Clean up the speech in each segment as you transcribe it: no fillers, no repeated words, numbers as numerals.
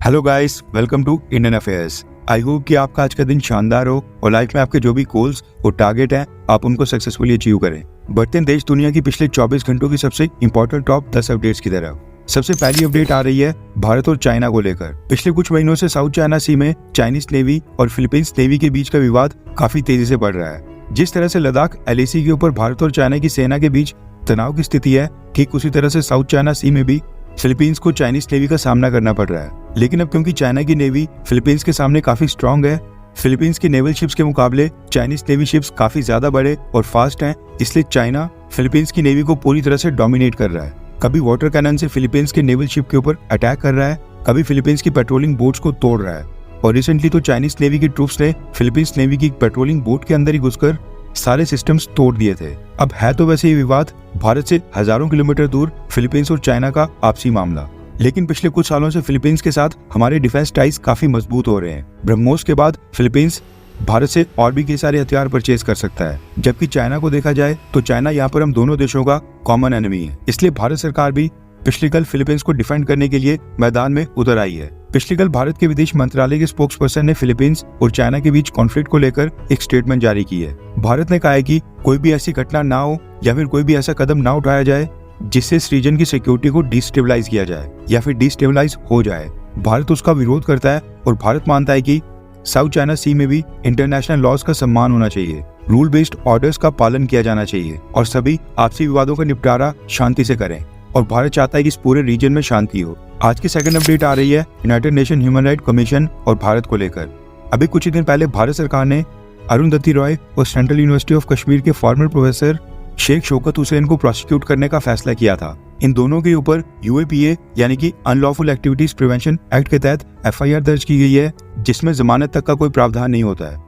Hello guys, welcome to Indian affairs. I hope कि आपका आज का दिन शानदार हो और लाइफ में आपके जो भी गोल्स और टारगेट हैं आप उनको सक्सेसफुली अचीव करें। बढ़ते हैं देश दुनिया की पिछले 24 घंटों की सबसे इंपॉर्टेंट टॉप 10 अपडेट्स की तरफ। सबसे पहली अपडेट आ रही है भारत और चाइना को लेकर। पिछले कुछ महीनों से साउथ चाइना सी में चाइनीज नेवी और फिलीपींस नेवी के बीच का विवाद काफी तेजी से बढ़ रहा है। जिस तरह से लद्दाख LAC के ऊपर भारत और चाइना की सेना के बीच तनाव की स्थिति है, ठीक उसी तरह से साउथ चाइना सी में भी फिलीपींस को चाइनीज नेवी का सामना करना पड़ रहा है। लेकिन अब क्योंकि चाइना की नेवी फिलीपींस के सामने काफी स्ट्रांग है, फिलीपींस की नेवल शिप्स के मुकाबले चाइनीज नेवी शिप्स काफी ज्यादा बड़े और फास्ट हैं, इसलिए चाइना फिलीपींस की नेवी को पूरी तरह से डोमिनेट कर रहा है। कभी वाटर कैनन से फिलीपींस के नेवल शिप के ऊपर अटैक कर रहा है, कभी फिलीपींस की पेट्रोलिंग बोट्स को तोड़ रहा है। और रिसेंटली तो चाइनीज नेवी की ट्रूप्स ने फिलीपींस नेवी की पेट्रोलिंग बोट के अंदर ही घुसकर सारे सिस्टम्स तोड़ दिए थे। अब है तो वैसे ये विवाद भारत से हजारों किलोमीटर दूर फिलीपींस और चाइना का आपसी मामला, लेकिन पिछले कुछ सालों से फिलीपींस के साथ हमारे डिफेंस टाइज काफी मजबूत हो रहे हैं। ब्रह्मोस के बाद फिलीपींस भारत से और भी कई सारे हथियार परचेज कर सकता है, जबकि चाइना को देखा जाए तो चाइना यहाँ पर हम दोनों देशों का कॉमन एनिमी है। इसलिए भारत सरकार भी पिछले कल फिलीपींस को डिफेंड करने के लिए मैदान में उतर आई है। पिछले कल भारत के विदेश मंत्रालय के स्पोक्स पर्सन ने फिलीपींस और चाइना के बीच कॉन्फ्लिक्ट को लेकर एक स्टेटमेंट जारी की है। भारत ने कहा है कि कोई भी ऐसी घटना ना हो या फिर कोई भी ऐसा कदम ना उठाया जाए जिससे इस रीजन की सिक्योरिटी को डिस्टेबलाइज किया जाए या फिर डिस्टेबलाइज हो जाए। भारत उसका विरोध करता है और भारत मानता है कि साउथ चाइना सी में भी इंटरनेशनल लॉज का सम्मान होना चाहिए, रूल बेस्ड ऑर्डर्स का पालन किया जाना चाहिए और सभी आपसी विवादों का निपटारा शांति से करें। और भारत चाहता है कि इस पूरे रीजन में शांति हो। आज की सेकंड अपडेट आ रही है United nation human right commission और भारत को लेकर। अभी कुछ ही दिन पहले भारत सरकार ने अरुंधति रॉय और सेंट्रल यूनिवर्सिटी ऑफ कश्मीर के फॉर्मर प्रोफेसर शेख शौकत हुसैन को प्रोसिक्यूट करने का फैसला किया था। इन दोनों के ऊपर UAPA यानी कि अनलॉफुल एक्टिविटीज प्रिवेंशन एक्ट के तहत FIR दर्ज की गई है, जिसमें जमानत तक का कोई प्रावधान नहीं होता है।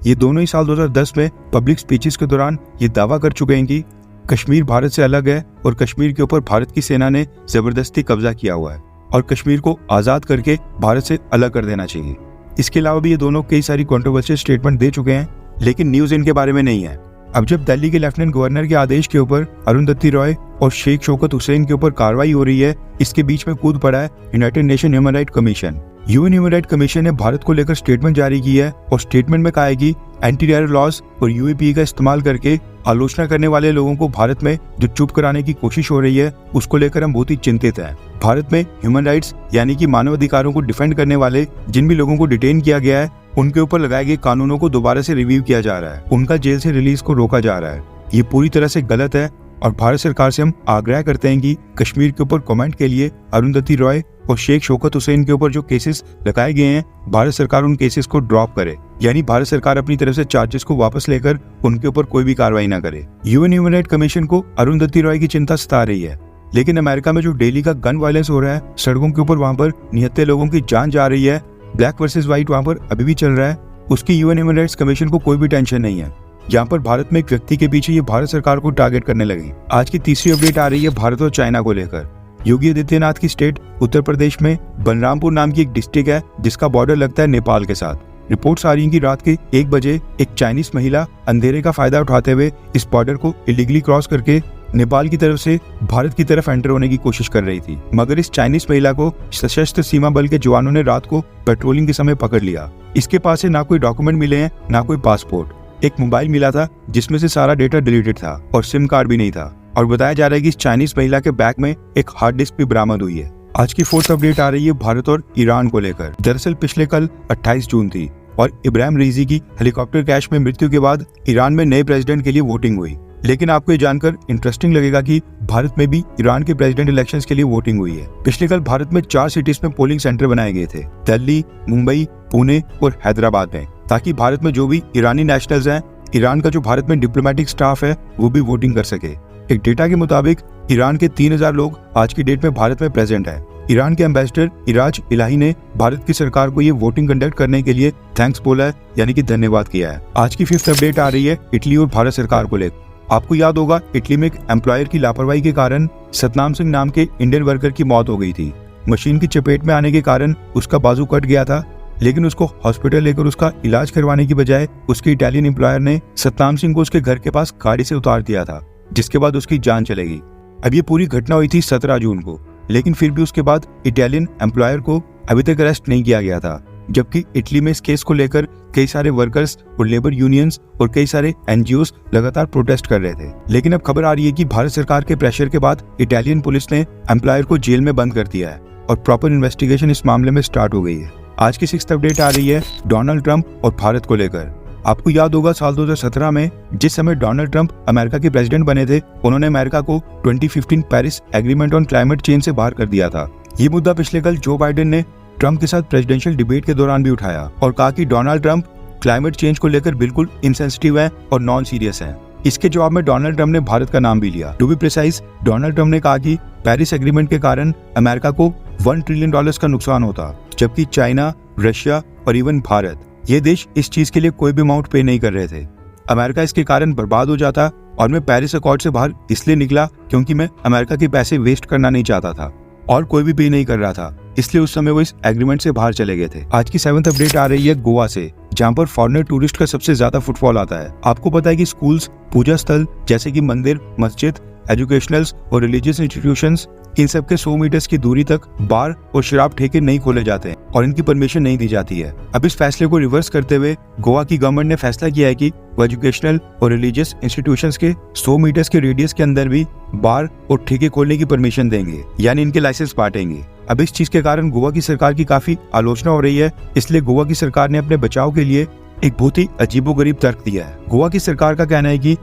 ये दोनों ही साल 2010 में पब्लिक स्पीचेस के दौरान ये दावा कर चुके हैं कि कश्मीर भारत से अलग है और कश्मीर के ऊपर भारत की सेना ने जबरदस्ती कब्जा किया हुआ है और कश्मीर को आजाद करके भारत से अलग कर देना चाहिए। इसके अलावा भी ये दोनों कई सारी कंट्रोवर्शियल स्टेटमेंट दे चुके हैं, लेकिन न्यूज इनके बारे में नहीं है। अब जब दिल्ली के लेफ्टिनेंट गवर्नर के आदेश के ऊपर अरुंधति रॉय और शेख शौकत हुसैन के ऊपर कार्रवाई हो रही है, इसके बीच में कूद पड़ा है United nation human right commission. UN human right commission ने भारत को लेकर स्टेटमेंट जारी की है और स्टेटमेंट में कहा है कि एंटी टेरर लॉज और UAPA का इस्तेमाल करके आलोचना करने वाले लोगों को भारत में जो चुप कराने की कोशिश हो रही है, उसको लेकर हम बहुत ही चिंतित हैं। भारत में ह्यूमन राइट्स यानी कि मानव अधिकारों को डिफेंड करने वाले जिन भी लोगों को डिटेन किया गया है, उनके ऊपर लगाए गए कानूनों को दोबारा से रिव्यू किया जा रहा है, उनका जेल से रिलीज को रोका जा रहा है। ये पूरी तरह से गलत है और भारत सरकार से हम आग्रह करते हैं कि कश्मीर के ऊपर कमेंट के लिए अरुंधति रॉय और शेख शौकत हुसैन के ऊपर जो केसेस लगाए गए हैं, भारत सरकार उन केसेस को ड्रॉप करे, यानी भारत सरकार अपनी तरफ से चार्जेस को वापस लेकर उनके ऊपर कोई भी कार्रवाई ना करे। UN ह्यूमन राइट कमीशन को अरुंधति रॉय की चिंता सता रही है, लेकिन अमेरिका में जो डेली का गन वायलेंस हो रहा है, सड़कों के ऊपर वहाँ पर निहत्थे लोगों की जान जा रही है, ब्लैक वर्सेस व्हाइट वहाँ पर अभी भी चल रहा है, उसकी UN ह्यूमन राइट्स कमीशन को कोई भी टेंशन नहीं है। यहाँ पर भारत में एक व्यक्ति के पीछे ये भारत सरकार को टारगेट करने लगे। आज की तीसरी अपडेट आ रही है भारत और चाइना को लेकर। योगी आदित्यनाथ की स्टेट उत्तर प्रदेश में बलरामपुर नाम की एक डिस्ट्रिक्ट है जिसका बॉर्डर लगता है नेपाल के साथ। रिपोर्ट्स आ रही हैं कि रात के 1 बजे एक चाइनीज महिला अंधेरे का फायदा उठाते हुए इस बॉर्डर को इलीगली क्रॉस करके नेपाल की तरफ से भारत की तरफ एंटर होने की कोशिश कर रही थी, मगर इस चाइनीज महिला को सशस्त्र सीमा बल के जवानों ने रात को पेट्रोलिंग के समय पकड़ लिया। इसके पास से ना कोई डॉक्यूमेंट मिले हैं, ना कोई पासपोर्ट। एक मोबाइल मिला था जिसमें से सारा डेटा डिलीटेड था और सिम कार्ड भी नहीं था, और बताया जा रहा है कि इस चाइनीज महिला के बैग में एक हार्ड डिस्क भी बरामद हुई है। आज की फोर्थ अपडेट आ रही है भारत और ईरान को लेकर। दरअसल पिछले कल 28 जून थी और इब्राहिम रईसी की हेलीकॉप्टर क्रैश में मृत्यु के बाद ईरान में नए प्रेसिडेंट के लिए वोटिंग हुई। लेकिन आपको ये जानकर इंटरेस्टिंग लगेगा कि भारत में भी ईरान के प्रेसिडेंट इलेक्शंस के लिए वोटिंग हुई है। पिछले कल भारत में 4 सिटीज में पोलिंग सेंटर बनाए गए थे, दिल्ली, मुंबई, पुणे और हैदराबाद में, ताकि भारत में जो भी ईरानी नेशनल्स हैं, ईरान का जो भारत में डिप्लोमेटिक स्टाफ है, वो भी वोटिंग कर सके। एक डेटा के मुताबिक ईरान के 3000 लोग आज की डेट में भारत में प्रेजेंट है। ईरान के एम्बेसडर इराज इलाही ने भारत की सरकार को ये वोटिंग कंडक्ट करने के लिए थैंक्स बोला है, यानी कि धन्यवाद किया है। आज की 5th अपडेट आ रही है इटली और भारत सरकार को लेकर। आपको याद होगा इटली में एक एम्प्लॉयर की लापरवाही के कारण सतनाम सिंह नाम के इंडियन वर्कर की मौत हो गई थी। मशीन की चपेट में आने के कारण उसका बाजू कट गया था, लेकिन उसको हॉस्पिटल लेकर उसका इलाज करवाने की बजाय उसके इटालियन एम्प्लॉयर ने सतनाम सिंह को उसके घर के पास गाड़ी से उतार दिया था, जिसके बाद उसकी जान चलेगी। अब ये पूरी घटना हुई थी 17 जून को, लेकिन फिर भी उसके बाद इटालियन एम्प्लॉयर को अभी तक अरेस्ट नहीं किया गया था, जबकि इटली में इस केस को लेकर कई सारे वर्कर्स और लेबर यूनियंस और कई सारे एनजीओ लगातार प्रोटेस्ट कर रहे थे। लेकिन अब खबर आ रही है कि भारत सरकार के प्रेशर के बाद इटालियन पुलिस ने एम्प्लॉयर को जेल में बंद कर दिया है और प्रॉपर इन्वेस्टिगेशन इस मामले में स्टार्ट हो गई है। आज की 6th अपडेट आ रही है डोनाल्ड ट्रंप और भारत को लेकर। आपको याद होगा साल 2017 में जिस समय डोनाल्ड ट्रंप अमेरिका के प्रेसिडेंट बने थे, उन्होंने अमेरिका को 2015 Paris agreement on climate change से बाहर कर दिया था। ये मुद्दा पिछले कल जो बाइडेन ने ट्रंप के साथ प्रेसिडेंशियल डिबेट के दौरान भी उठाया और कहा कि डोनाल्ड ट्रंप क्लाइमेट चेंज को लेकर बिल्कुल इनसेंसिटिव है और नॉन सीरियस है। इसके जवाब में डोनाल्ड ट्रंप ने भारत का नाम भी लिया। To be precise, Donald Trump ने कहा कि पेरिस एग्रीमेंट के कारण अमेरिका को $1 ट्रिलियन का नुकसान होता, जबकि चाइना, रशिया और इवन भारत, ये देश इस चीज के लिए कोई भी अमाउंट पे नहीं कर रहे थे। अमेरिका इसके कारण बर्बाद हो जाता और मैं पेरिस अकॉर्ड से बाहर इसलिए निकला क्योंकि मैं अमेरिका के पैसे वेस्ट करना नहीं चाहता था और कोई भी पे नहीं कर रहा था, इसलिए उस समय वो इस एग्रीमेंट से बाहर चले गए थे। आज की 7th अपडेट आ रही है गोवा से, जहाँ पर फॉरेनर टूरिस्ट का सबसे ज्यादा फुटफॉल आता है। आपको पता है कि स्कूल्स, पूजा स्थल जैसे कि मंदिर, मस्जिद, एजुकेशनल्स और रिलीजियस इंस्टीट्यूशंस, इन सब के 100 मीटर्स की दूरी तक बार और शराब ठेके नहीं खोले जाते हैं और इनकी परमिशन नहीं दी जाती है। अब इस फैसले को रिवर्स करते हुए गोवा की गवर्नमेंट ने फैसला किया है कि वो एजुकेशनल और रिलीजियस इंस्टीट्यूशंस के 100 मीटर्स के रेडियस के अंदर भी बार और ठेके खोलने की परमिशन देंगे, यानी इनके लाइसेंस बांटेंगे। अब इस चीज के कारण गोवा की सरकार की काफी आलोचना हो रही है, इसलिए गोवा की सरकार ने अपने बचाव के लिए एक बहुत ही अजीबोगरीब तर्क दिया है। गोवा की सरकार का कहना है कि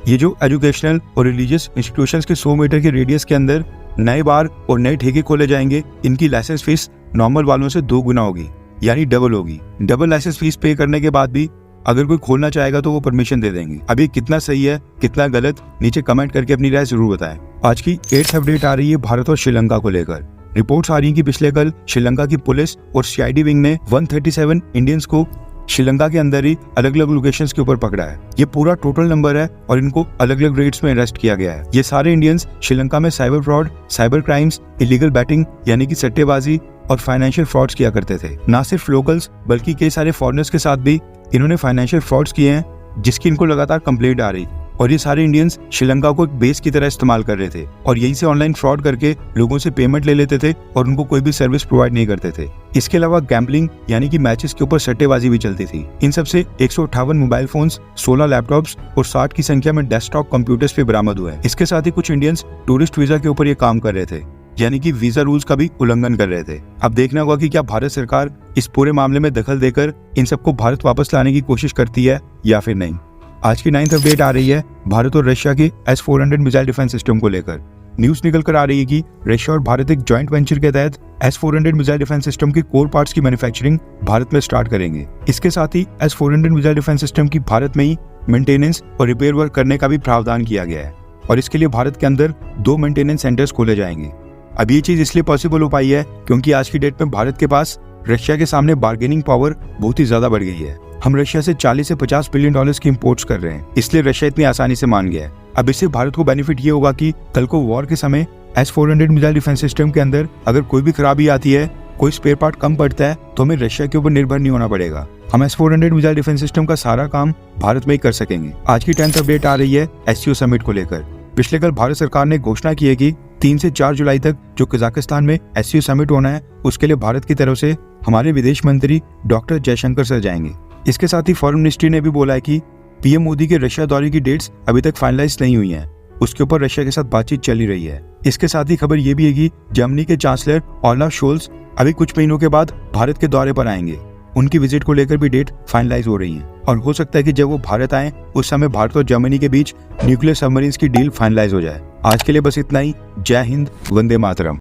ये जो एजुकेशनल और रिलीजियस इंस्टीट्यूशंस के 100 मीटर के रेडियस के अंदर नए बार और नए ठेके खोले जाएंगे, इनकी लाइसेंस फीस नॉर्मल वालों से 2 गुना होगी, यानी डबल होगी। डबल लाइसेंस फीस पे करने के बाद भी अगर कोई खोलना चाहेगा तो वो परमिशन दे देंगे। अब ये कितना सही है कितना गलत, नीचे कमेंट करके अपनी राय जरूर बताएं। आज की 8th अपडेट आ रही है भारत और श्रीलंका को लेकर। रिपोर्ट्स आ रही है कि पिछले कल श्रीलंका की पुलिस और सीआईडी विंग ने 137 इंडियंस को श्रीलंका के अंदर ही अलग अलग लोकेशंस के ऊपर पकड़ा है। ये पूरा टोटल नंबर है और इनको अलग अलग रेट्स में अरेस्ट किया गया है। ये सारे इंडियंस श्रीलंका में cyber fraud, cyber crimes, illegal batting यानी कि सट्टेबाजी और फाइनेंशियल फ्रॉड्स किया करते थे। ना सिर्फ लोकल्स बल्कि कई सारे फॉरेनर्स के साथ भी इन्होंने फाइनेंशियल फ्रॉड्स किए हैं, जिसकी इनको लगातार कंप्लेंट आ रही। और ये सारे इंडियंस श्रीलंका को एक बेस की तरह इस्तेमाल कर रहे थे और यहीं से ऑनलाइन फ्रॉड करके लोगों से पेमेंट ले लेते थे और उनको कोई भी सर्विस प्रोवाइड नहीं करते थे। इसके अलावा गैम्बलिंग यानी कि मैचेस के ऊपर सट्टेबाजी भी चलती थी। इन सब से 158 मोबाइल फोन्स, 16 लैपटॉप्स और 60 की संख्या में डेस्कटॉप कंप्यूटर्स पे बरामद हुए। इसके साथ ही कुछ इंडियंस टूरिस्ट वीजा के ऊपर ये काम कर रहे थे, यानी कि वीजा रूल्स का भी उल्लंघन कर रहे थे। अब देखना होगा कि क्या भारत सरकार इस पूरे मामले में दखल देकर इन सबको भारत वापस लाने की कोशिश करती है या फिर नहीं। आज की 9th अपडेट आ रही है भारत और रशिया के S-400 मिसाइल डिफेंस सिस्टम को लेकर। न्यूज निकल कर आ रही है कि रशिया और भारत एक जॉइंट वेंचर के तहत S-400 मिसाइल डिफेंस सिस्टम के कोर पार्ट्स की मैन्युफैक्चरिंग भारत में स्टार्ट करेंगे। इसके साथ ही S-400 मिसाइल डिफेंस सिस्टम की भारत में ही मेंटेनेंस और रिपेयर वर्क करने का भी प्रावधान किया गया है और इसके लिए भारत के अंदर 2 मेंटेनेंस सेंटर्स खोले जाएंगे। अब ये चीज इसलिए पॉसिबल हो पाई है क्योंकि आज की डेट में भारत के पास रशिया के सामने बार्गेनिंग पावर बहुत ही ज्यादा बढ़ गई है। हम रशिया से 40 से 50 बिलियन डॉलर्स की इंपोर्ट्स कर रहे हैं, इसलिए रशिया इतनी आसानी से मान गया है। अब इससे भारत को बेनिफिट ये होगा कि कल को वॉर के समय S-400 मिसाइल डिफेंस सिस्टम के अंदर अगर कोई भी खराबी आती है, कोई स्पेयर पार्ट कम पड़ता है, तो हमें रशिया के ऊपर निर्भर नहीं होना पड़ेगा। हम S-400 मिसाइल डिफेंस सिस्टम का सारा काम भारत में ही कर सकेंगे। आज की 10th अपडेट आ रही है SCO समिट को लेकर। पिछले कल भारत सरकार ने घोषणा की है कि 3 से 4 जुलाई तक जो कजाकिस्तान में SCO समिट होना है, उसके लिए भारत की तरफ से हमारे विदेश मंत्री डॉक्टर जयशंकर सर जाएंगे। इसके साथ ही फॉरेन मिनिस्ट्री ने भी बोला है कि पीएम मोदी के रशिया दौरे की डेट्स अभी तक फाइनलाइज नहीं हुई हैं, उसके ऊपर रशिया के साथ बातचीत चल ही रही है। इसके साथ ही खबर ये भी है कि जर्मनी के चांसलर ओलाफ शोल्स अभी कुछ महीनों के बाद भारत के दौरे पर आएंगे। उनकी विजिट को लेकर भी डेट फाइनलाइज हो रही है और हो सकता है कि जब वो भारत आए उस समय भारत और जर्मनी के बीच न्यूक्लियर सबमरीन्स की डील फाइनलाइज हो जाए। आज के लिए बस इतना ही। जय हिंद, वंदे मातरम।